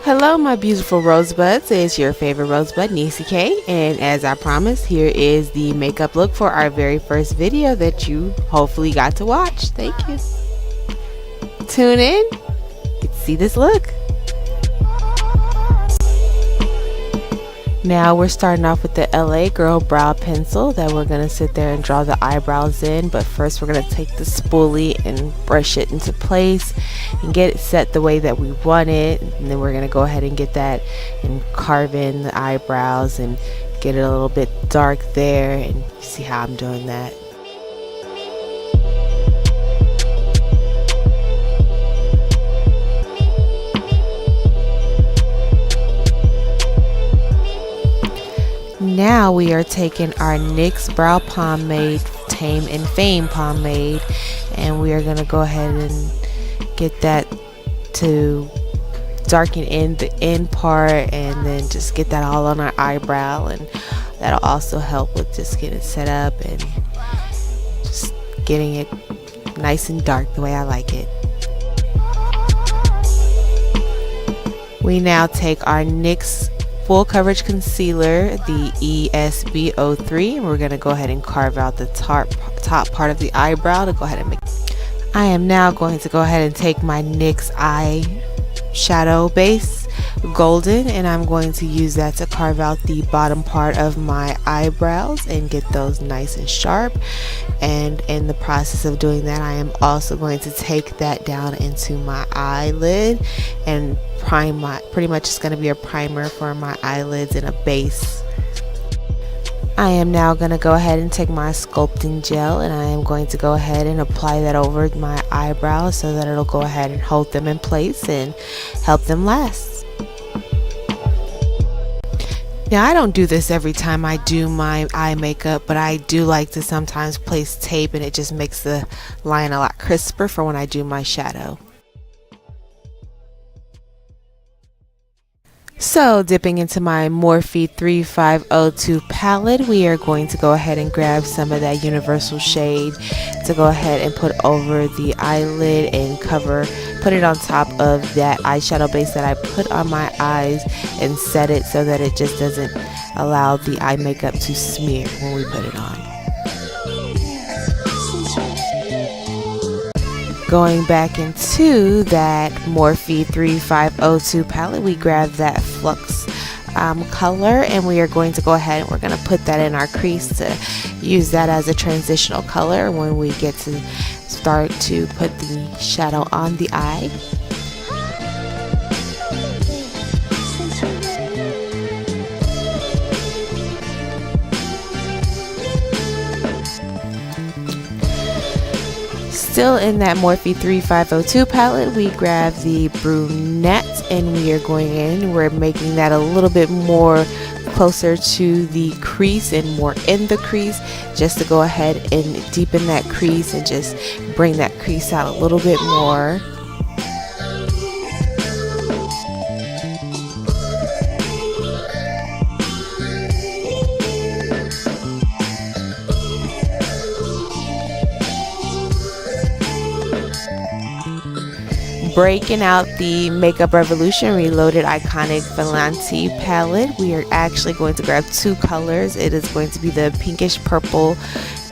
Hello my beautiful rosebuds, it's your favorite rosebud Nichole, and as I promised, here is the makeup look for our very first video that you hopefully got to watch. Thank you. Tune in, get to see this look. Now we're starting off with the LA Girl brow pencil that we're going to sit there and draw the eyebrows in, but first we're going to take the spoolie and brush it into place and get it set the way that we want it, and then we're going to go ahead and get that and carve in the eyebrows and get it a little bit dark there, and you see how I'm doing that. Now we are taking our NYX brow pomade, Tame and Fame pomade, and we are going to go ahead and get that to darken in the end part, and then just get that all on our eyebrow, and that'll also help with just getting it set up and just getting it nice and dark the way I like it. We now take our NYX full coverage concealer, the ESB03, and we're going to go ahead and carve out the top part of the eyebrow to go ahead and make. I am now going to go ahead and take my NYX eye shadow base, golden, and I'm going to use that to carve out the bottom part of my eyebrows and get those nice and sharp. And in the process of doing that, I am also going to take that down into my eyelid and prime my, pretty much it's going to be a primer for my eyelids and a base. I am now going to go ahead and take my sculpting gel, and I am going to go ahead and apply that over my eyebrows so that it'll go ahead and hold them in place and help them last. Now I don't do this every time I do my eye makeup, but I do like to sometimes place tape, and it just makes the line a lot crisper for when I do my shadow. So dipping into my Morphe 3502 palette, we are going to go ahead and grab some of that universal shade to go ahead and put over the eyelid and put it on top of that eyeshadow base that I put on my eyes, and set it so that it just doesn't allow the eye makeup to smear when we put it on. Going back into that Morphe 3502 palette, we grab that flux color, and we are going to go ahead and we're going to put that in our crease to use that as a transitional color when we get to start to put the shadow on the eye. Still in that Morphe 3502 palette, we grab the brunette, and we are going in. We're making that a little bit more closer to the crease and more in the crease, just to go ahead and deepen that crease and just bring that crease out a little bit more. Breaking out the Makeup Revolution Reloaded Iconic Fenty palette, we are actually going to grab two colors. It is going to be the pinkish purple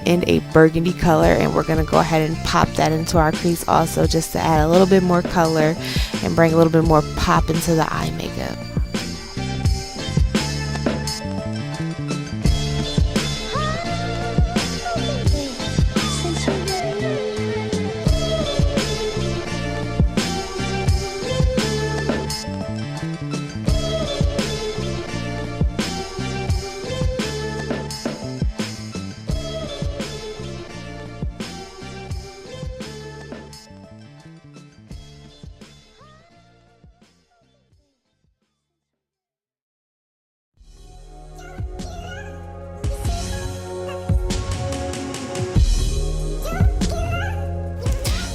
and a burgundy color, and we're going to go ahead and pop that into our crease also, just to add a little bit more color and bring a little bit more pop into the eye makeup.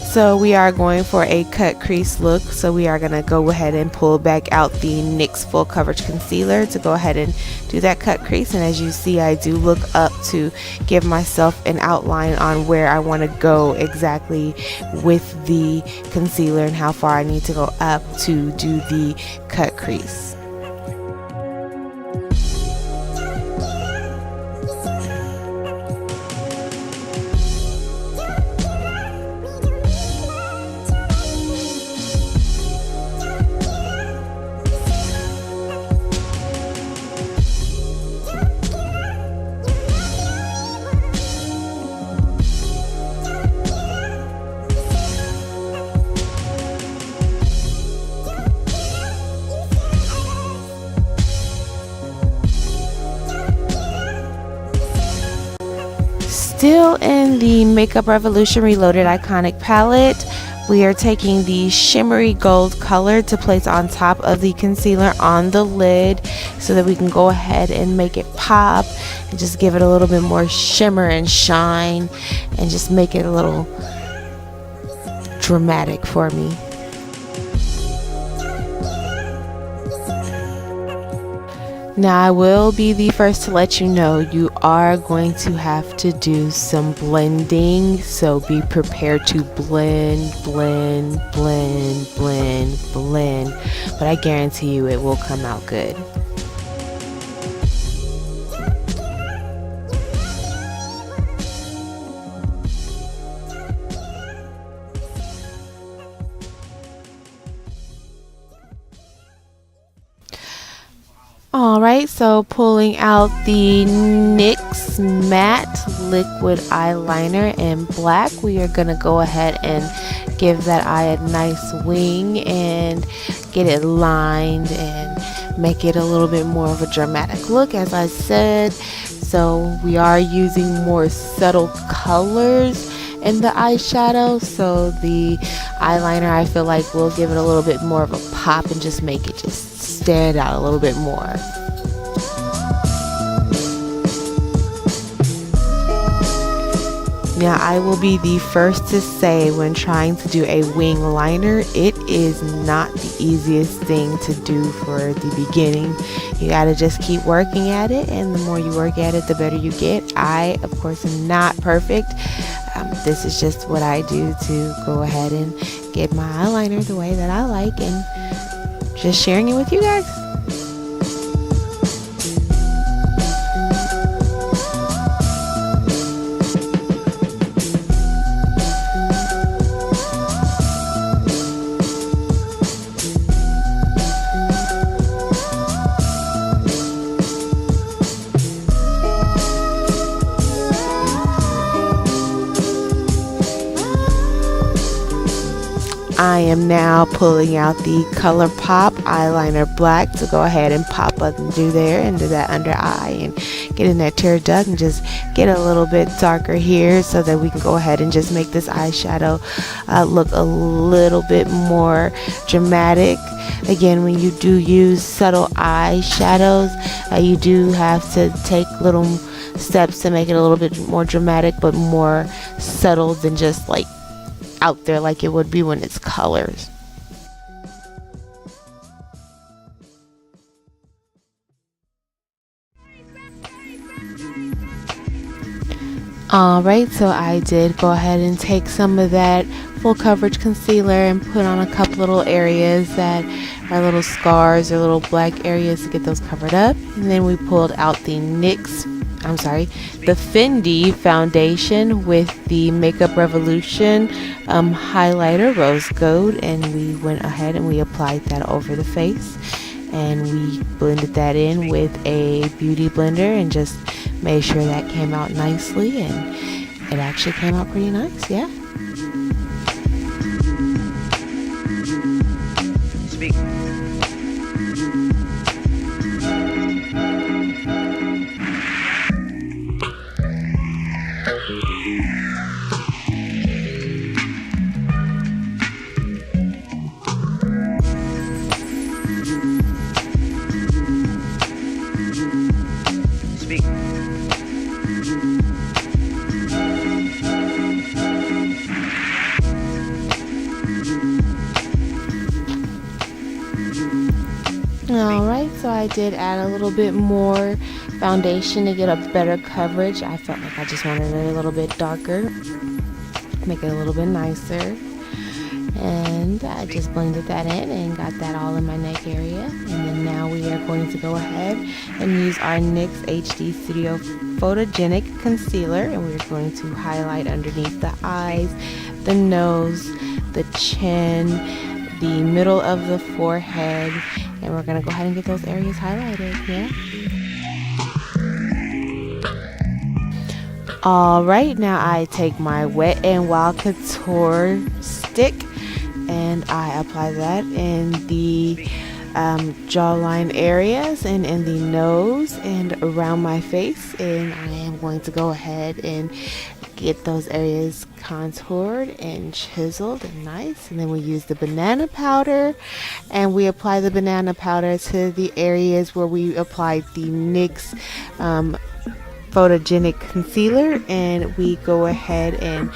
So we are going for a cut crease look. So we are going to go ahead and pull back out the NYX Full Coverage Concealer to go ahead and do that cut crease. And as you see, I do look up to give myself an outline on where I want to go exactly with the concealer and how far I need to go up to do the cut crease. Still in the Makeup Revolution Reloaded Iconic palette, we are taking the shimmery gold color to place on top of the concealer on the lid so that we can go ahead and make it pop and just give it a little bit more shimmer and shine and just make it a little dramatic for me. Now I will be the first to let you know you are going to have to do some blending, so be prepared to blend, blend, blend, blend, blend, but I guarantee you it will come out good. Alright, so pulling out the NYX Matte Liquid Eyeliner in black, we are going to go ahead and give that eye a nice wing and get it lined and make it a little bit more of a dramatic look, as I said. So we are using more subtle colors in the eyeshadow, so the eyeliner I feel like will give it a little bit more of a pop and just make it just stand out a little bit more. Now I will be the first to say, when trying to do a wing liner, it is not the easiest thing to do for the beginning. You gotta just keep working at it, and the more you work at it, the better you get. I, of course, am not perfect. This is just what I do to go ahead and get my eyeliner the way that I like, and just sharing it with you guys. I am now pulling out the ColourPop eyeliner black to go ahead and pop up and do there into that under eye and get in that tear duct and just get a little bit darker here so that we can go ahead and just make this eyeshadow look a little bit more dramatic. Again, when you do use subtle eyeshadows, you do have to take little steps to make it a little bit more dramatic, but more subtle than just like out there like it would be when it's colors. Alright, so I did go ahead and take some of that full coverage concealer and put on a couple little areas that are little scars or little black areas to get those covered up. And then we pulled out the the Fenty foundation with the Makeup Revolution highlighter rose gold, and we went ahead and we applied that over the face, and we blended that in with a beauty blender and just made sure that came out nicely, and it actually came out pretty nice. Yeah. I did add a little bit more foundation to get a better coverage. I felt like I just wanted it a little bit darker, make it a little bit nicer. And I just blended that in and got that all in my neck area. And then now we are going to go ahead and use our NYX HD Studio Photogenic Concealer, and we're going to highlight underneath the eyes, the nose, the chin, the middle of the forehead, and we're going to go ahead and get those areas highlighted. Yeah. Alright, now I take my Wet n Wild Couture stick and I apply that in the jawline areas and in the nose and around my face, and I am going to go ahead and get those areas contoured and chiseled and nice. And then we use the banana powder, and we apply the banana powder to the areas where we applied the NYX Photogenic Concealer, and we go ahead and,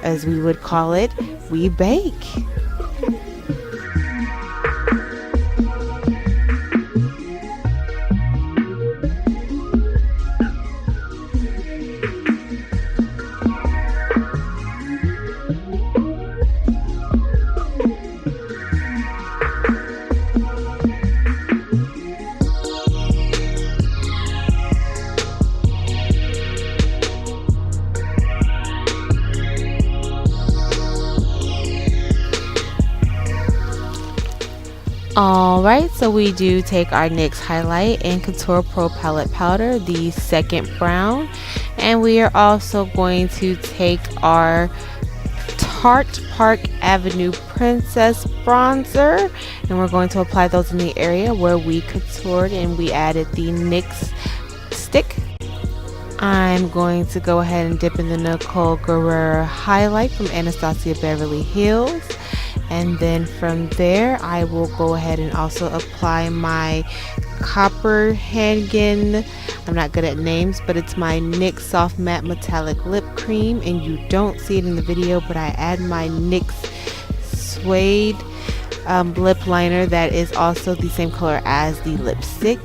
as we would call it, we bake. Alright, so we do take our NYX Highlight and Couture Pro Palette Powder, the second brown, and we are also going to take our Tarte Park Avenue Princess Bronzer, and we're going to apply those in the area where we contoured and we added the NYX stick. I'm going to go ahead and dip in the Nichole Guerrero Highlight from Anastasia Beverly Hills. And then from there, I will go ahead and also apply my Copenhagen, I'm not good at names, but it's my NYX Soft Matte Metallic Lip Cream, and you don't see it in the video, but I add my NYX Suede lip liner that is also the same color as the lipstick.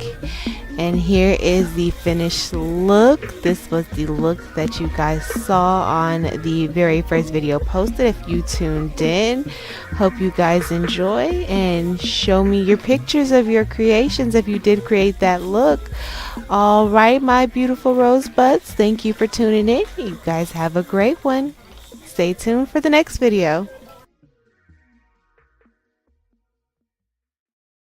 And here is the finished look. This was the look that you guys saw on the very first video posted. If you tuned in, hope you guys enjoy, and show me your pictures of your creations if you did create that look. All right, my beautiful rosebuds, thank you for tuning in. You guys have a great one. Stay tuned for the next video.